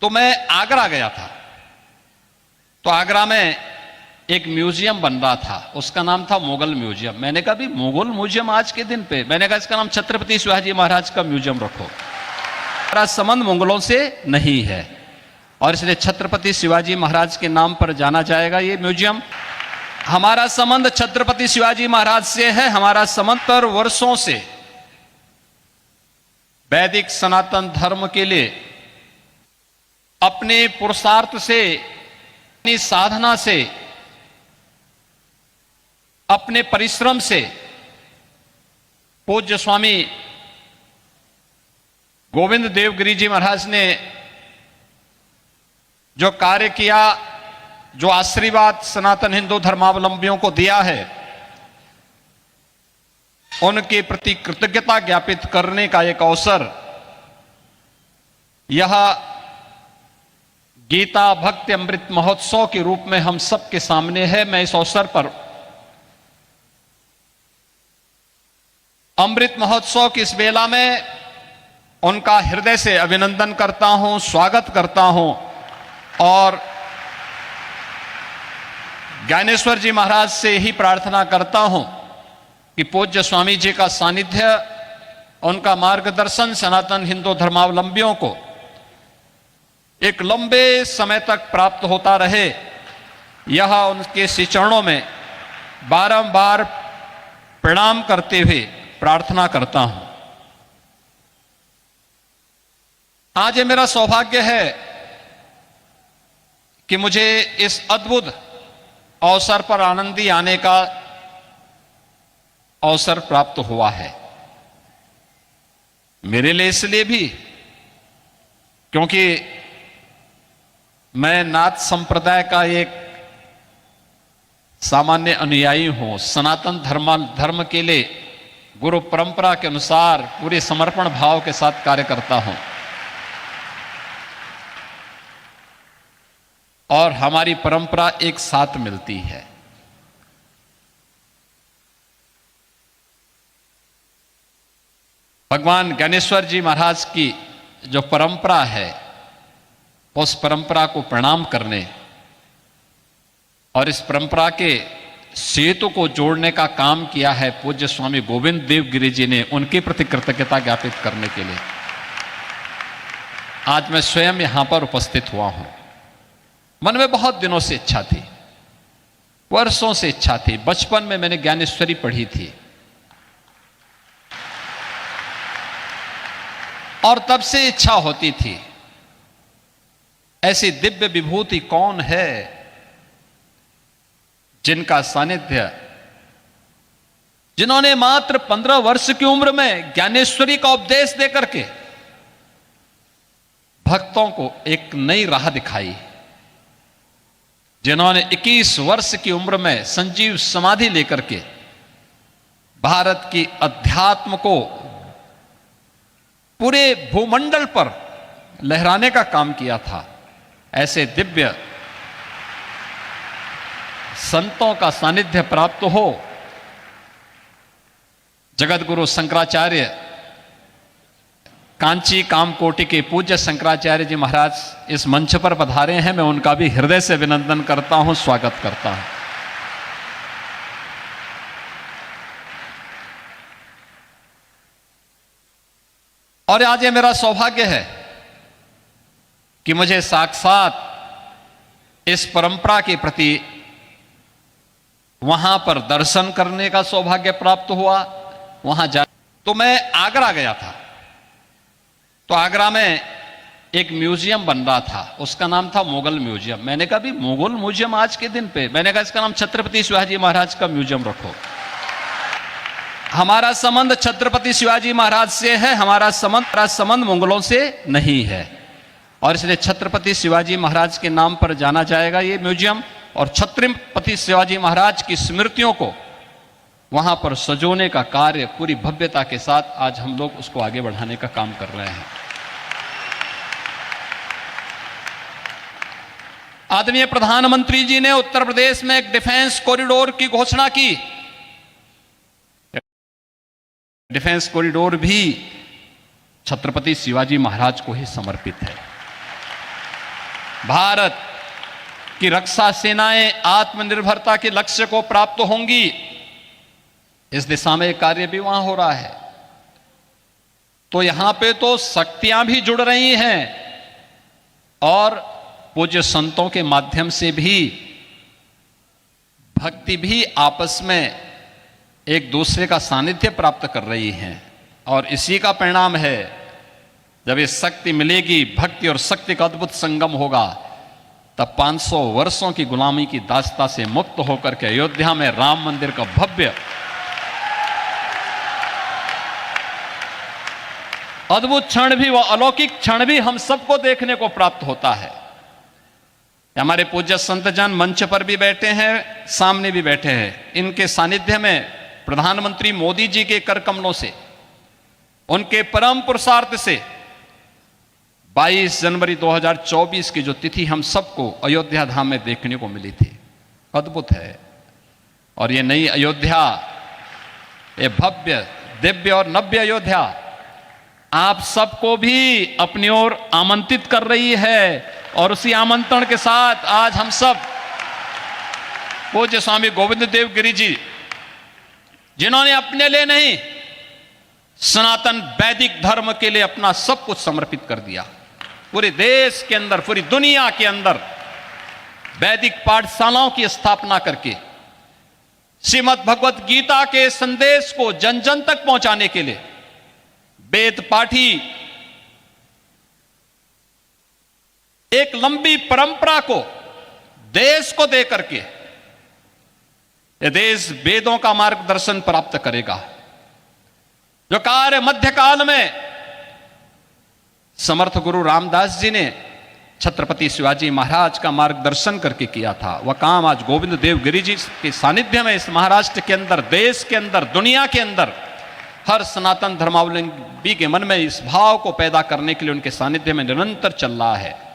तो मैं आगरा गया था। तो आगरा में एक म्यूजियम बन रहा था, उसका नाम था मुगल म्यूजियम। मैंने कहा भी मुगल म्यूजियम आज के दिन पे, मैंने कहा इसका नाम छत्रपति शिवाजी महाराज का म्यूजियम रखो। हमारा संबंध मुगलों से नहीं है और इसलिए छत्रपति शिवाजी महाराज के नाम पर जाना जाएगा ये म्यूजियम। हमारा संबंध छत्रपति शिवाजी महाराज से है। हमारा संबंध पर वर्षों से वैदिक सनातन धर्म के लिए अपने पुरुषार्थ से, अपनी साधना से, अपने परिश्रम से पूज्य स्वामी गोविंद देव गिरि जी महाराज ने जो कार्य किया, जो आशीर्वाद सनातन हिंदू धर्मावलंबियों को दिया है, उनके प्रति कृतज्ञता ज्ञापित करने का एक अवसर यह गीता भक्ति अमृत महोत्सव के रूप में हम सबके सामने है। मैं इस अवसर पर अमृत महोत्सव की इस बेला में उनका हृदय से अभिनंदन करता हूं, स्वागत करता हूं और ज्ञानेश्वर जी महाराज से ही प्रार्थना करता हूं कि पूज्य स्वामी जी का सानिध्य, उनका मार्गदर्शन सनातन हिंदू धर्मावलंबियों को एक लंबे समय तक प्राप्त होता रहे। यह उनके श्री चरणों में बारंबार प्रणाम करते हुए प्रार्थना करता हूं। आज ये मेरा सौभाग्य है कि मुझे इस अद्भुत अवसर पर आनंदी आने का अवसर प्राप्त हुआ है। मेरे लिए इसलिए भी क्योंकि मैं नाथ संप्रदाय का एक सामान्य अनुयायी हूं। सनातन धर्म के लिए गुरु परंपरा के अनुसार पूरे समर्पण भाव के साथ कार्य करता हूं और हमारी परंपरा एक साथ मिलती है। भगवान ज्ञानेश्वर जी महाराज की जो परंपरा है, उस परंपरा को प्रणाम करने और इस परंपरा के सेतु को जोड़ने का काम किया है पूज्य स्वामी गोविंद देव गिरि जी ने, उनके प्रति कृतज्ञता ज्ञापित करने के लिए आज मैं स्वयं यहां पर उपस्थित हुआ हूं। मन में बहुत दिनों से इच्छा थी, वर्षों से इच्छा थी। बचपन में मैंने ज्ञानेश्वरी पढ़ी थी और तब से इच्छा होती थी ऐसी दिव्य विभूति कौन है जिनका सानिध्य, जिन्होंने मात्र 15 वर्ष की उम्र में ज्ञानेश्वरी का उपदेश देकर के भक्तों को एक नई राह दिखाई, जिन्होंने 21 वर्ष की उम्र में संजीव समाधि लेकर के भारत की अध्यात्म को पूरे भूमंडल पर लहराने का काम किया था। ऐसे दिव्य संतों का सानिध्य प्राप्त हो। जगत गुरु शंकराचार्य, कांची कामकोटि के पूज्य शंकराचार्य जी महाराज इस मंच पर पधारे हैं। मैं उनका भी हृदय से अभिनंदन करता हूं, स्वागत करता हूं। और आज ये मेरा सौभाग्य है कि मुझे साक्षात इस परंपरा के प्रति वहां पर दर्शन करने का सौभाग्य प्राप्त हुआ। वहां जा तो मैं आगरा गया था। तो आगरा में एक म्यूजियम बन रहा था, उसका नाम था मुगल म्यूजियम। मैंने कहा भी मुगल म्यूजियम आज के दिन पे, मैंने कहा इसका नाम छत्रपति शिवाजी महाराज का म्यूजियम रखो। हमारा संबंध छत्रपति शिवाजी महाराज से है। हमारा संबंध मुगलों से नहीं है और इसलिए छत्रपति शिवाजी महाराज के नाम पर जाना जाएगा ये म्यूजियम। और छत्रपति शिवाजी महाराज की स्मृतियों को वहां पर सजोने का कार्य पूरी भव्यता के साथ आज हम लोग उसको आगे बढ़ाने का काम कर रहे हैं। आदरणीय प्रधानमंत्री जी ने उत्तर प्रदेश में एक डिफेंस कॉरिडोर की घोषणा की। डिफेंस कॉरिडोर भी छत्रपति शिवाजी महाराज को ही समर्पित है। भारत की रक्षा सेनाएं आत्मनिर्भरता के लक्ष्य को प्राप्त होंगी, इस दिशा में कार्य भी वहां हो रहा है। तो यहां पे तो शक्तियां भी जुड़ रही हैं और पूज्य संतों के माध्यम से भी भक्ति भी आपस में एक दूसरे का सानिध्य प्राप्त कर रही हैं। और इसी का परिणाम है, जब ये शक्ति मिलेगी, भक्ति और शक्ति का अद्भुत संगम होगा, तब 500 वर्षों की गुलामी की दास्ता से मुक्त होकर के अयोध्या में राम मंदिर का भव्य अद्भुत क्षण भी, वह अलौकिक क्षण भी हम सबको देखने को प्राप्त होता है। हमारे पूज्य संत जन मंच पर भी बैठे हैं, सामने भी बैठे हैं। इनके सानिध्य में प्रधानमंत्री मोदी जी के कर कमलों से, उनके परम पुरुषार्थ से 22 जनवरी 2024 की जो तिथि हम सबको अयोध्या धाम में देखने को मिली थी, अद्भुत है। और ये नई अयोध्या, ये भव्य दिव्य और नव्य अयोध्या आप सबको भी अपनी ओर आमंत्रित कर रही है। और उसी आमंत्रण के साथ आज हम सब पूज्य स्वामी गोविंद देव गिरि जी, जिन्होंने अपने लिए नहीं, सनातन वैदिक धर्म के लिए अपना सब कुछ समर्पित कर दिया, पूरे देश के अंदर, पूरी दुनिया के अंदर वैदिक पाठशालाओं की स्थापना करके श्रीमद् भगवत गीता के संदेश को जन जन तक पहुंचाने के लिए वेद पाठी एक लंबी परंपरा को देश को दे करके यह देश वेदों का मार्गदर्शन प्राप्त करेगा। जो कार्य मध्यकाल में समर्थ गुरु रामदास जी ने छत्रपति शिवाजी महाराज का मार्गदर्शन करके किया था, वह काम आज गोविंद देव गिरि जी के सानिध्य में इस महाराष्ट्र के अंदर, देश के अंदर, दुनिया के अंदर हर सनातन धर्मावलंबी के मन में इस भाव को पैदा करने के लिए उनके सानिध्य में निरंतर चल रहा है।